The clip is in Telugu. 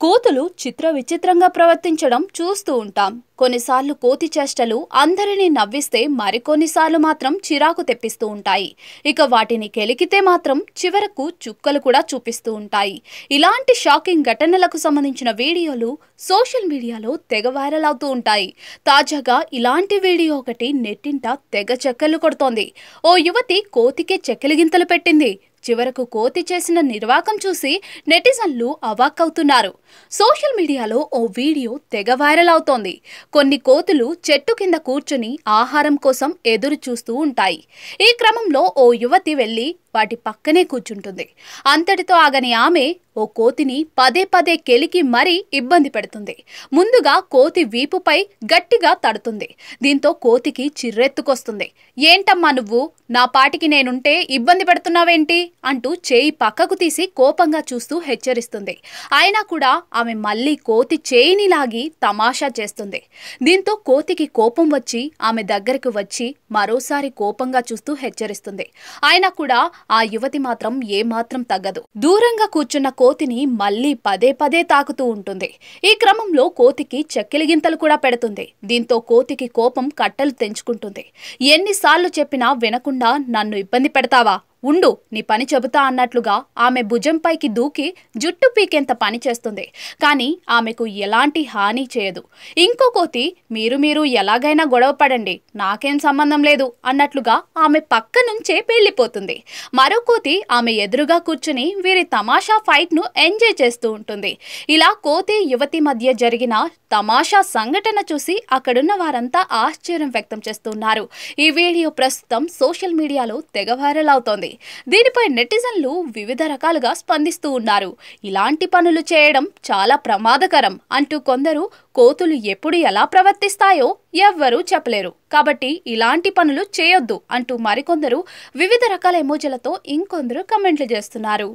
కోతులు చిత్ర విచిత్రంగా ప్రవర్తించడం చూస్తూ ఉంటాం. కొన్నిసార్లు కోతి చేష్టలు అందరినీ నవ్విస్తే మరికొన్నిసార్లు మాత్రం చిరాకు తెప్పిస్తూ ఉంటాయి. ఇక వాటిని కెలికితే మాత్రం చివరకు చుక్కలు కూడా చూపిస్తూ ఉంటాయి. ఇలాంటి షాకింగ్ ఘటనలకు సంబంధించిన వీడియోలు సోషల్ మీడియాలో తెగ వైరల్ అవుతూ ఉంటాయి. తాజాగా ఇలాంటి వీడియో ఒకటి నెట్టింట తెగ చెక్కర్లు కొడుతోంది. ఓ యువతి కోతికే చెక్కలిగింతలు పెట్టింది. చివరకు కోతి చేసిన నిర్వాకం చూసి నెటిజన్లు అవాక్కవుతున్నారు. సోషల్ మీడియాలో ఓ వీడియో తెగ వైరల్ అవుతోంది. కొన్ని కోతులు చెట్టు కింద కూర్చుని ఆహారం కోసం ఎదురు చూస్తూ ఉంటాయి. ఈ క్రమంలో ఓ యువతి వెళ్లి వాటి పక్కనే కూర్చుంటుంది. అంతటితో ఆగని ఆమె ఓ కోతిని పదే పదే కెలికి మరీ ఇబ్బంది పెడుతుంది. ముందుగా కోతి వీపుపై గట్టిగా తడుతుంది. దీంతో కోతికి చిర్రెత్తుకొస్తుంది. ఏంటమ్మా నువ్వు, నా పాటికి నేనుంటే ఇబ్బంది పెడుతున్నావేంటి అంటూ చేయి పక్కకు తీసి కోపంగా చూస్తూ హెచ్చరిస్తుంది. అయినా కూడా ఆమె మళ్ళీ కోతి చేయిని లాగి తమాషా చేస్తుంది. దీంతో కోతికి కోపం వచ్చి ఆమె దగ్గరకు వచ్చి మరోసారి కోపంగా చూస్తూ హెచ్చరిస్తుంది. అయినా కూడా ఆ యువతి మాత్రం ఏమాత్రం తగ్గదు. దూరంగా కూర్చున్న కోతిని మళ్ళీ పదే పదే తాకుతూ ఉంటుంది. ఈ క్రమంలో కోతికి చెక్కిలిగింతలు కూడా పెడుతుంది. దీంతో కోతికి కోపం కట్టలు తెంచుకుంటుంది. ఎన్నిసార్లు చెప్పినా వినకుండా నన్ను ఇబ్బంది పెడతావా, ఉండు నీ పని చెబుతా అన్నట్లుగా ఆమె భుజంపైకి దూకి జుట్టు పీకేంత పని చేస్తుంది. కానీ ఆమెకు ఎలాంటి హాని చేయదు. ఇంకో కోతి మీరు ఎలాగైనా గొడవ పడండి, నాకేం సంబంధం లేదు అన్నట్లుగా ఆమె పక్క నుంచే వెళ్ళిపోతుంది. మరో కోతి ఆమె ఎదురుగా కూర్చుని వీరి తమాషా ఫైట్ ను ఎంజాయ్ చేస్తూ ఉంటుంది. ఇలా కోతి యువతి మధ్య జరిగిన తమాషా సంఘటన చూసి అక్కడున్న వారంతా ఆశ్చర్యం వ్యక్తం చేస్తున్నారు. ఈ వీడియో ప్రస్తుతం సోషల్ మీడియాలో తెగ వైరల్ అవుతోంది. దీనిపై నెటిజన్లు వివిధ రకాలుగా స్పందిస్తూ ఉన్నారు. ఇలాంటి పనులు చేయడం చాలా ప్రమాదకరం అంటూ కొందరు కోతులు ఎప్పుడు ఎలా ప్రవర్తిస్తాయో ఎవ్వరూ చెప్పలేరు, కాబట్టి ఇలాంటి పనులు చేయొద్దు అంటూ మరికొందరు వివిధ రకాల ఎమోజీలతో ఇంకొందరు కమెంట్లు చేస్తున్నారు.